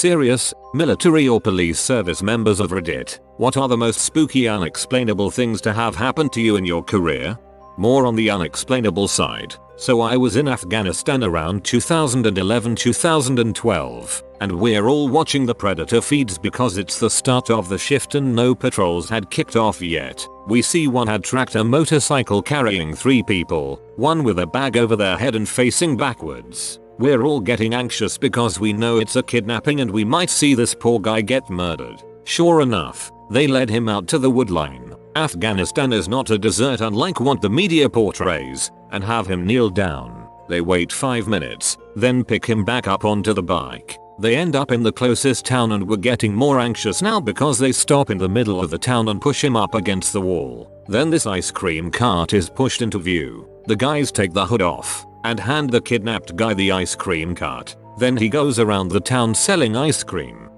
Serious, military or police service members of Reddit, what are the most spooky unexplainable things to have happened to you in your career? More on the unexplainable side. So I was in Afghanistan around 2011-2012, and we're all watching the Predator feeds because it's the start of the shift and no patrols had kicked off yet. We see one had tracked a motorcycle carrying 3 people, one with a bag over their head and facing backwards. We're all getting anxious because we know it's a kidnapping and we might see this poor guy get murdered. Sure enough, they led him out to the woodline. Afghanistan is not a desert unlike what the media portrays, and have him kneel down. They wait 5 minutes, then pick him back up onto the bike. They end up in the closest town and we're getting more anxious now because they stop in the middle of the town and push him up against the wall. Then this ice cream cart is pushed into view. The guys take the hood off and hand the kidnapped guy the ice cream cart. Then he goes around the town selling ice cream.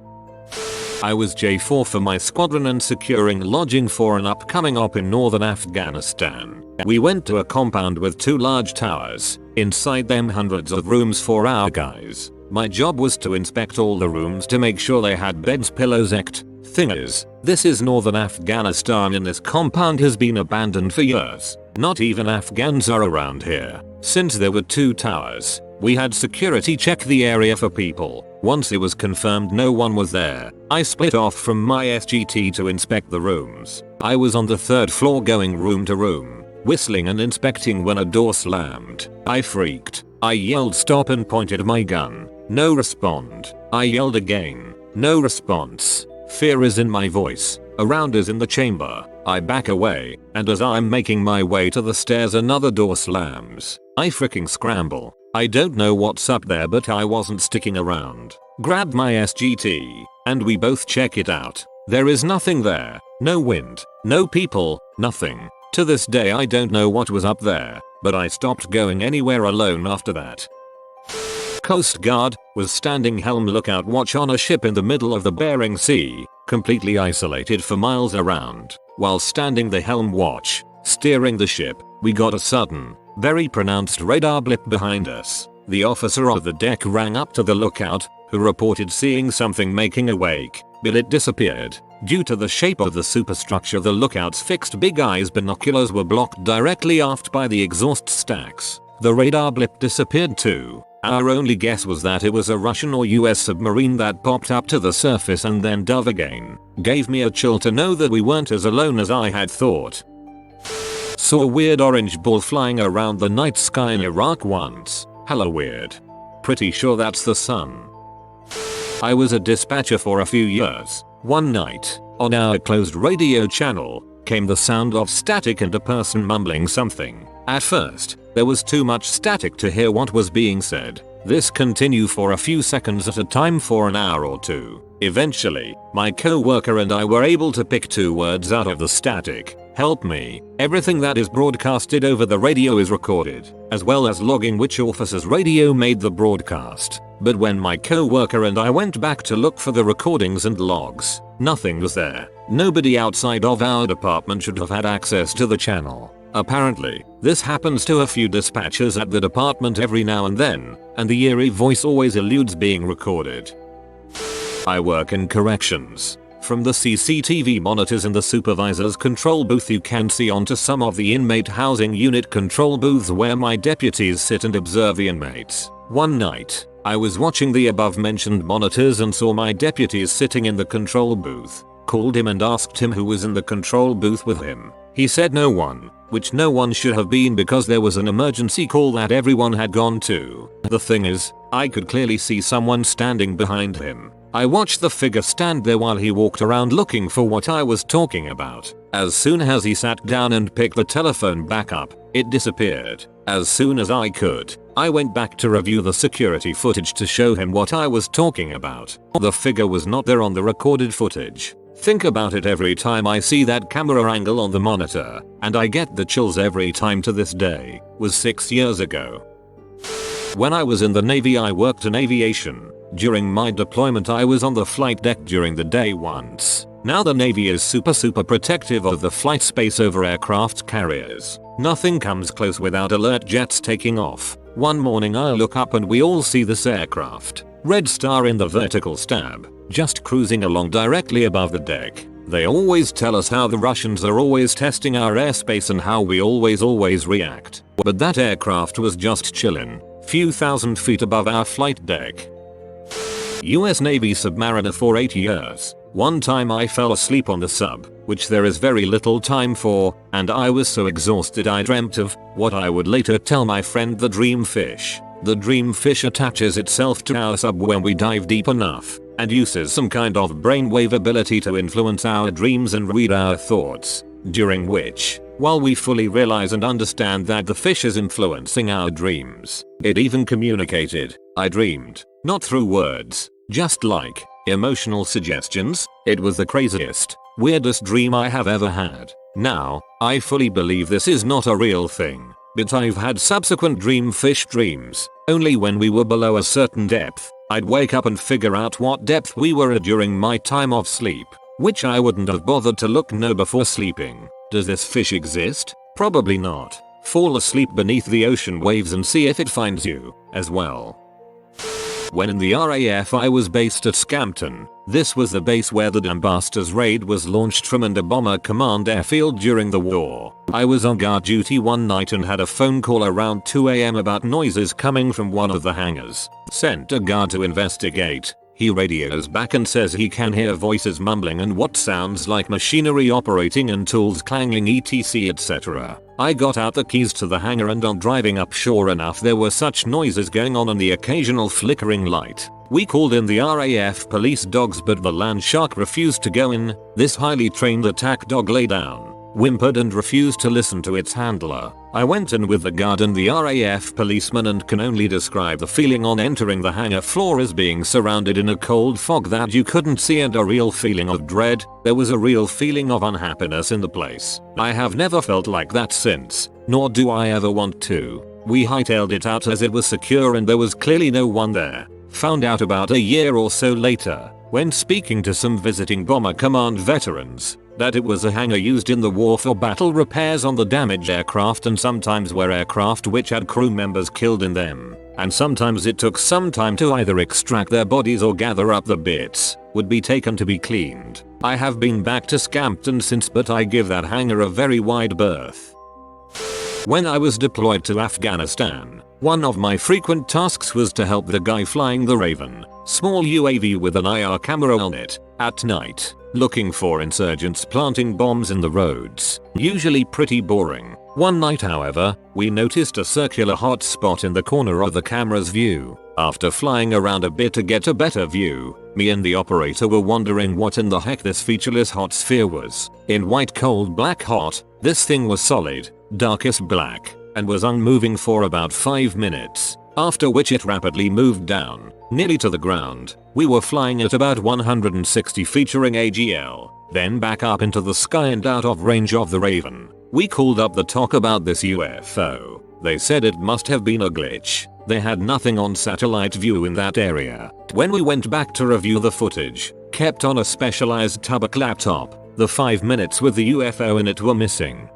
I was J4 for my squadron and securing lodging for an upcoming op in northern Afghanistan. We went to a compound with 2 large towers, inside them hundreds of rooms for our guys. My job was to inspect all the rooms to make sure they had beds, pillows, Thing is, this is northern Afghanistan and this compound has been abandoned for years. Not even Afghans are around here. Since there were 2 towers, we had security check the area for people. Once it was confirmed no one was there, I split off from my SGT to inspect the rooms. I was on the 3rd floor going room to room, whistling and inspecting when a door slammed. I freaked. I yelled stop and pointed my gun. No respond. I yelled again. No response. Fear is in my voice. A round is in the chamber. I back away, and as I'm making my way to the stairs another door slams. I freaking scramble. I don't know what's up there but I wasn't sticking around. Grab my SGT, and we both check it out. There is nothing there. No wind. No people. Nothing. To this day I don't know what was up there, but I stopped going anywhere alone after that. Coast Guard was standing helm lookout watch on a ship in the middle of the Bering Sea, completely isolated for miles around. While standing the helm watch, steering the ship, we got a sudden, very pronounced radar blip behind us. The officer of the deck rang up to the lookout, who reported seeing something making a wake, but it disappeared. Due to the shape of the superstructure, the lookout's fixed big eyes binoculars were blocked directly aft by the exhaust stacks. The radar blip disappeared too. Our only guess was that it was a Russian or US submarine that popped up to the surface and then dove again. Gave me a chill to know that we weren't as alone as I had thought. Saw a weird orange ball flying around the night sky in Iraq once. Hella weird. Pretty sure that's the sun. I was a dispatcher for a few years. One night, on our closed radio channel, came the sound of static and a person mumbling something. At first, there was too much static to hear what was being said. This continued for a few seconds at a time for an hour or 2. Eventually, my co-worker and I were able to pick 2 words out of the static. Help me. Everything that is broadcasted over the radio is recorded, as well as logging which officer's radio made the broadcast. But when my co-worker and I went back to look for the recordings and logs, nothing was there. Nobody outside of our department should have had access to the channel. Apparently, this happens to a few dispatchers at the department every now and then, and the eerie voice always eludes being recorded. I work in corrections. From the CCTV monitors in the supervisor's control booth you can see onto some of the inmate housing unit control booths where my deputies sit and observe the inmates. One night, I was watching the above mentioned monitors and saw my deputies sitting in the control booth. Called him and asked him who was in the control booth with him. He said no one, which no one should have been because there was an emergency call that everyone had gone to. The thing is, I could clearly see someone standing behind him. I watched the figure stand there while he walked around looking for what I was talking about. As soon as he sat down and picked the telephone back up, it disappeared. As soon as I could, I went back to review the security footage to show him what I was talking about. The figure was not there on the recorded footage. Think about it every time I see that camera angle on the monitor, and I get the chills every time to this day. Was 6 years ago. When I was in the Navy I worked in aviation. During my deployment I was on the flight deck during the day once. Now the Navy is super protective of the flight space over aircraft carriers. Nothing comes close without alert jets taking off. One morning I look up and we all see this aircraft. red star in the vertical stab, just cruising along directly above the deck. They always tell us how the Russians are always testing our airspace and how we always react. But that aircraft was just chillin', few thousand feet above our flight deck. US Navy submariner for 8 years. One time I fell asleep on the sub, which there is very little time for, and I was so exhausted I dreamt of what I would later tell my friend the dreamfish. The dreamfish attaches itself to our sub when we dive deep enough, and uses some kind of brainwave ability to influence our dreams and read our thoughts, during which, while we fully realize and understand that the fish is influencing our dreams, it even communicated, "I dreamed," not through words, just like emotional suggestions. It was the craziest, weirdest dream I have ever had. Now, I fully believe this is not a real thing, but I've had subsequent dreamfish dreams. Only when we were below a certain depth, I'd wake up and figure out what depth we were at during my time of sleep, which I wouldn't have bothered to know before sleeping. Does this fish exist? Probably not. Fall asleep beneath the ocean waves and see if it finds you, as well. When in the RAF I was based at Scampton. This was the base where the Dambasters raid was launched from and a bomber command airfield during the war. I was on guard duty one night and had a phone call around 2 AM about noises coming from one of the hangars. Sent a guard to investigate. He radios back and says he can hear voices mumbling and what sounds like machinery operating and tools clanging etc etc. I got out the keys to the hangar and on driving up sure enough there were such noises going on and the occasional flickering light. We called in the RAF police dogs but the land shark refused to go in. This highly trained attack dog lay down, whimpered and refused to listen to its handler. I went in with the guard and the RAF policeman and can only describe the feeling on entering the hangar floor as being surrounded in a cold fog that you couldn't see and a real feeling of dread. There was a real feeling of unhappiness in the place. I have never felt like that since, nor do I ever want to. We hightailed it out as it was secure and there was clearly no one there. Found out about a year or so later, when speaking to some visiting Bomber Command veterans, that it was a hangar used in the war for battle repairs on the damaged aircraft and sometimes were aircraft which had crew members killed in them, and sometimes it took some time to either extract their bodies or gather up the bits, would be taken to be cleaned. I have been back to Scampton since but I give that hangar a very wide berth. When I was deployed to Afghanistan, one of my frequent tasks was to help the guy flying the Raven, small UAV with an IR camera on it, at night, looking for insurgents planting bombs in the roads. Usually pretty boring. One night however, we noticed a circular hot spot in the corner of the camera's view. After flying around a bit to get a better view, me and the operator were wondering what in the heck this featureless hot sphere was. In white cold black hot, this thing was solid, darkest black, and was unmoving for about 5 minutes, after which it rapidly moved down, nearly to the ground. We were flying at about 160 featuring AGL, then back up into the sky and out of range of the Raven. We called up the TOC about this UFO. They said it must have been a glitch. They had nothing on satellite view in that area. When we went back to review the footage, kept on a specialized Tubac laptop, the 5 minutes with the UFO in it were missing.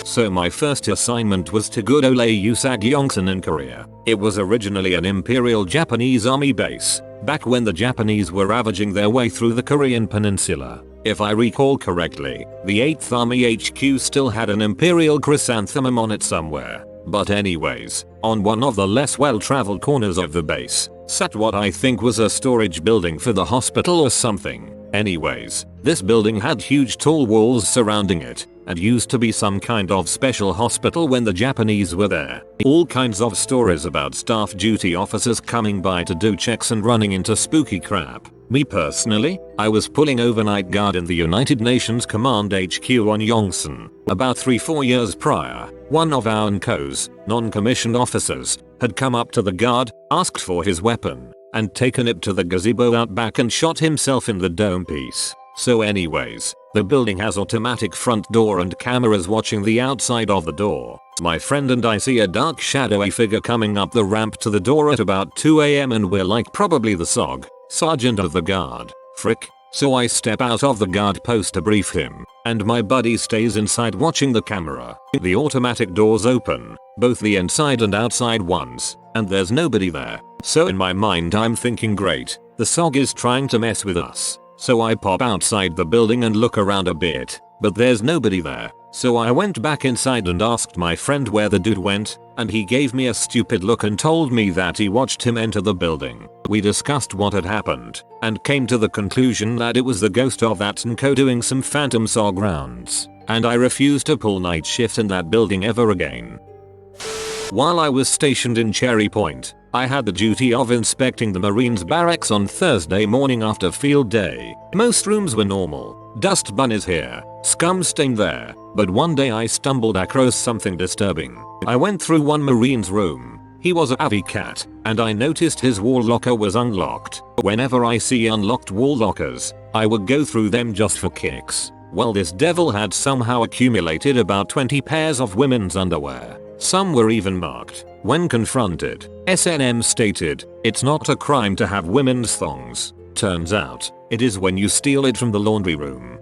So my first assignment was to good ole Usag Yongsan in Korea. It was originally an Imperial Japanese Army base, back when the Japanese were ravaging their way through the Korean peninsula. If I recall correctly, the 8th Army HQ still had an Imperial chrysanthemum on it somewhere. But anyways, on one of the less well-traveled corners of the base, sat what I think was a storage building for the hospital or something. Anyways, this building had huge tall walls surrounding it, and used to be some kind of special hospital when the Japanese were there. All kinds of stories about staff duty officers coming by to do checks and running into spooky crap. Me personally, I was pulling overnight guard in the United Nations Command HQ on Yongsan. About 3-4 years prior, one of our NCO's, non-commissioned officers, had come up to the guard, asked for his weapon, and taken it to the gazebo out back and shot himself in the dome piece. So anyways, the building has automatic front door and cameras watching the outside of the door. My friend and I see a dark shadowy figure coming up the ramp to the door at about 2 AM and we're like probably the SOG, sergeant of the guard. Frick. So I step out of the guard post to brief him, and my buddy stays inside watching the camera. The automatic doors open, both the inside and outside ones, and there's nobody there. So in my mind I'm thinking great, the SOG is trying to mess with us. So I pop outside the building and look around a bit, but there's nobody there. So I went back inside and asked my friend where the dude went, and he gave me a stupid look and told me that he watched him enter the building. We discussed what had happened, and came to the conclusion that it was the ghost of that Nko doing some phantom SOG rounds, and I refused to pull night shift in that building ever again. While I was stationed in Cherry Point, I had the duty of inspecting the Marines barracks on Thursday morning after field day. Most rooms were normal. Dust bunnies here, scum stain there, but one day I stumbled across something disturbing. I went through one Marine's room. He was a Avi cat, and I noticed his wall locker was unlocked. Whenever I see unlocked wall lockers, I would go through them just for kicks. Well, this devil had somehow accumulated about 20 pairs of women's underwear. Some were even marked. When confronted, SNM stated, "It's not a crime to have women's thongs. Turns out, it is when you steal it from the laundry room."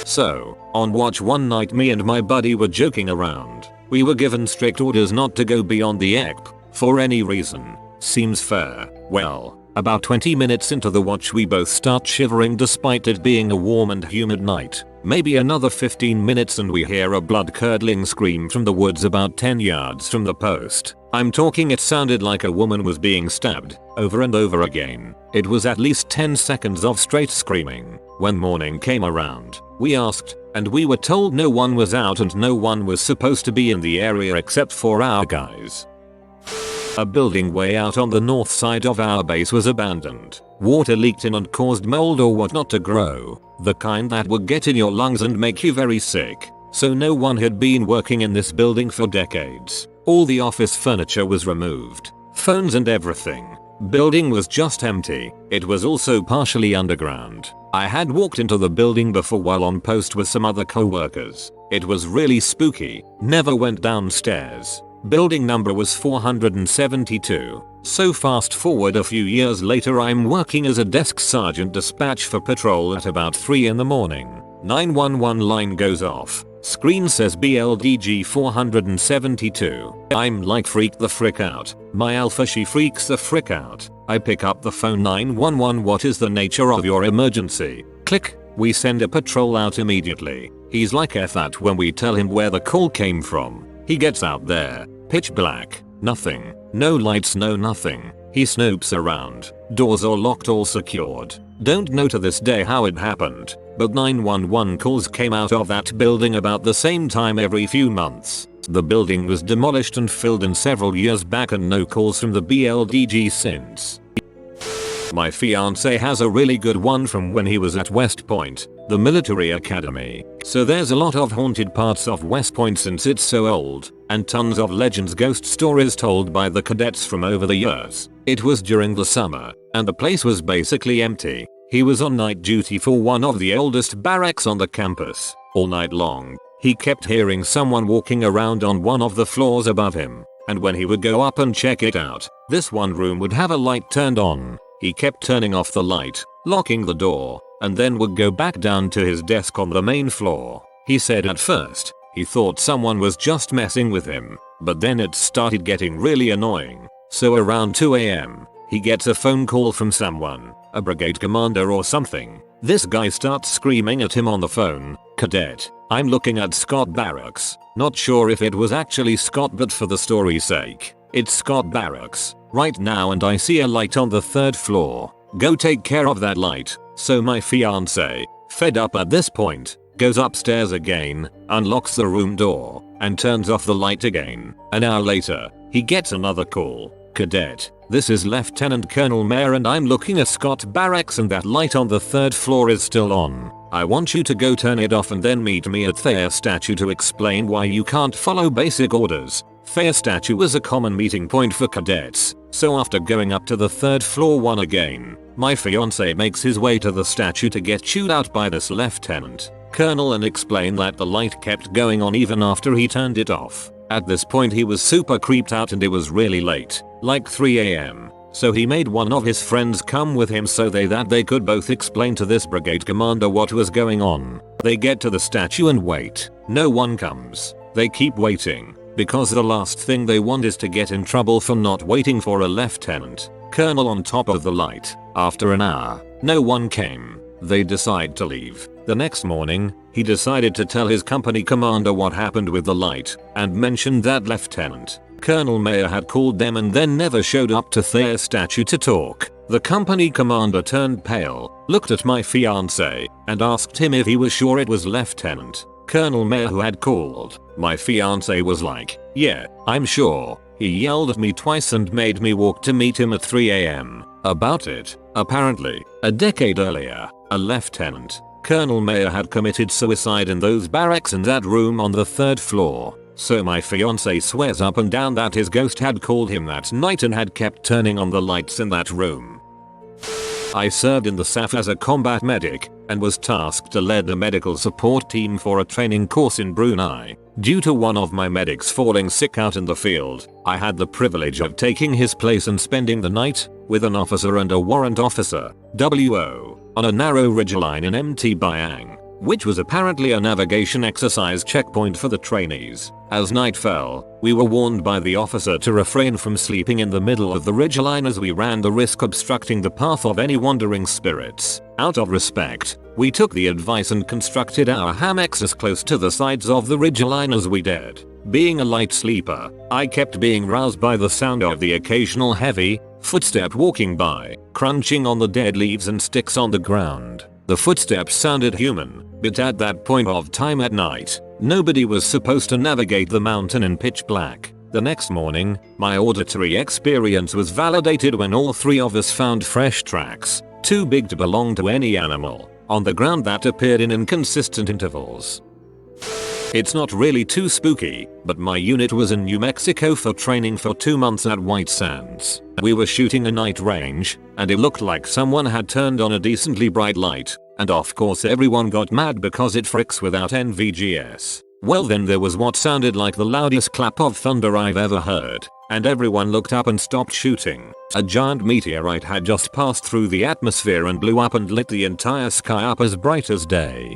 So, on watch one night me and my buddy were joking around. We were given strict orders not to go beyond the ECP, for any reason. Seems fair. Well, about 20 minutes into the watch we both start shivering despite it being a warm and humid night. Maybe another 15 minutes and we hear a blood-curdling scream from the woods about 10 yards from the post. I'm talking, it sounded like a woman was being stabbed, over and over again. It was at least 10 seconds of straight screaming. When morning came around, we asked, and we were told no one was out and no one was supposed to be in the area except for our guys. A building way out on the north side of our base was abandoned. Water leaked in and caused mold or whatnot to grow, the kind that would get in your lungs and make you very sick. So no one had been working in this building for decades. All the office furniture was removed, phones and everything. Building was just empty. It was also partially underground. I had walked into the building before while on post with some other co-workers. It was really spooky. Never went downstairs. Building number was 472. So fast forward a few years later, I'm working as a desk sergeant dispatch for patrol at about 3 in the morning. 911 line goes off. Screen says BLDG 472. I'm like freak the frick out. My alpha, she freaks the frick out. I pick up the phone. 911, what is the nature of your emergency? Click. We send a patrol out immediately. He's like F that when we tell him where the call came from. He gets out there. Pitch black. Nothing. No lights, no nothing. He snopes around. Doors all locked, all secured. Don't know to this day how it happened, but 911 calls came out of that building about the same time every few months. The building was demolished and filled in several years back and no calls from the BLDG since. My fiance has a really good one from when he was at West Point, the military academy. So there's a lot of haunted parts of West Point since it's so old, and tons of legends, ghost stories told by the cadets from over the years. It was during the summer, and the place was basically empty. He was on night duty for one of the oldest barracks on the campus. All night long, he kept hearing someone walking around on one of the floors above him, and when he would go up and check it out, this one room would have a light turned on. He kept turning off the light, locking the door, and then would go back down to his desk on the main floor. He said at first, he thought someone was just messing with him, but then it started getting really annoying. So around 2 AM, he gets a phone call from someone, a brigade commander or something. This guy starts screaming at him on the phone, "Cadet, I'm looking at Scott Barracks." Not sure if it was actually Scott, but for the story's sake, it's Scott Barracks right now, and I see a light on the 3rd floor. Go take care of that light. So my fiance, fed up at this point, goes upstairs again, unlocks the room door, and turns off the light again. An hour later, he gets another call. "Cadet, this is Lieutenant Colonel Mayer and I'm looking at Scott Barracks and that light on the 3rd floor is still on. I want you to go turn it off and then meet me at Thayer Statue to explain why you can't follow basic orders." Thayer Statue was a common meeting point for cadets, so after going up to the 3rd floor one again, my fiance makes his way to the statue to get chewed out by this Lieutenant Colonel and explain that the light kept going on even after he turned it off. At this point he was super creeped out and it was really late, like 3 AM. So he made one of his friends come with him so that they could both explain to this brigade commander what was going on. They get to the statue and wait. No one comes. They keep waiting. because the last thing they want is to get in trouble for not waiting for a lieutenant colonel on top of the light. After an hour, no one came. They decide to leave. The next morning, he decided to tell his company commander what happened with the light and mentioned that Lieutenant Colonel Mayer had called them and then never showed up to their statue to talk. The company commander turned pale, looked at my fiance, and asked him if he was sure it was Lieutenant Colonel Mayer who had called. My fiance was like, "Yeah, I'm sure." He yelled at me twice and made me walk to meet him at 3 AM. About it, apparently, a decade earlier, a Lieutenant Colonel Mayer had committed suicide in those barracks in that room on the 3rd floor. So my fiance swears up and down that his ghost had called him that night and had kept turning on the lights in that room. I served in the SAF as a combat medic and was tasked to lead a medical support team for a training course in Brunei. Due to one of my medics falling sick out in the field, I had the privilege of taking his place and spending the night with an officer and a warrant officer, WO, on a narrow ridgeline in Mt. Bering, which was apparently a navigation exercise checkpoint for the trainees. As night fell, we were warned by the officer to refrain from sleeping in the middle of the ridgeline as we ran the risk obstructing the path of any wandering spirits. Out of respect, we took the advice and constructed our hammocks as close to the sides of the ridgeline as we dared. Being a light sleeper, I kept being roused by the sound of the occasional heavy footstep walking by, crunching on the dead leaves and sticks on the ground. The footsteps sounded human, but at that point of time at night, nobody was supposed to navigate the mountain in pitch black. The next morning, my auditory experience was validated when all three of us found fresh tracks, too big to belong to any animal, on the ground that appeared in inconsistent intervals. It's not really too spooky, but my unit was in New Mexico for training for 2 months at White Sands. We were shooting a night range, and it looked like someone had turned on a decently bright light, and of course everyone got mad because it fricks without NVGS. Well then there was what sounded like the loudest clap of thunder I've ever heard, and everyone looked up and stopped shooting. A giant meteorite had just passed through the atmosphere and blew up and lit the entire sky up as bright as day.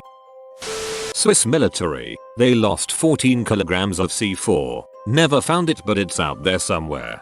Swiss military, they lost 14 kilograms of C4. Never found it, but it's out there somewhere.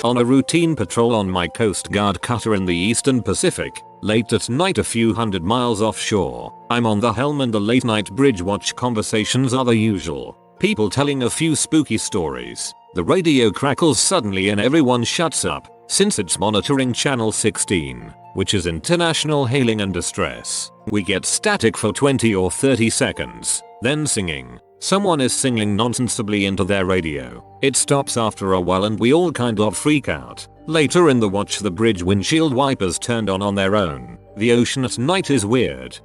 On a routine patrol on my Coast Guard cutter in the Eastern Pacific, late at night a few hundred miles offshore, I'm on the helm and the late night bridge watch conversations are the usual. People telling a few spooky stories. The radio crackles suddenly and everyone shuts up, since it's monitoring channel 16, which is international hailing and distress. We get static for 20 or 30 seconds, then singing. Someone is singing nonsensibly into their radio. It stops after a while and we all kind of freak out. Later in the watch the bridge windshield wipers turned on their own. The ocean at night is weird.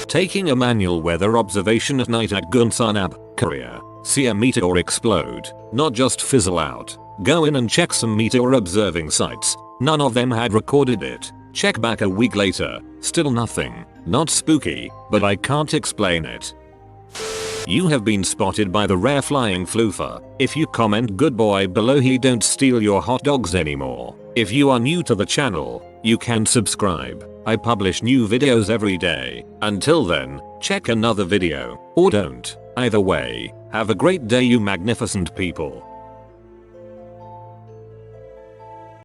Taking a manual weather observation at night at Yongsan, Korea. See a meteor explode, not just fizzle out. Go in and check some meteor observing sites. None of them had recorded it. Check back a week later, still nothing. Not spooky, but I can't explain it. You have been spotted by the rare flying floofer. If you comment good boy below, he don't steal your hot dogs anymore. If you are new to the channel, you can subscribe. I publish new videos every day. Until then, check another video, or don't. Either way, have a great day you magnificent people.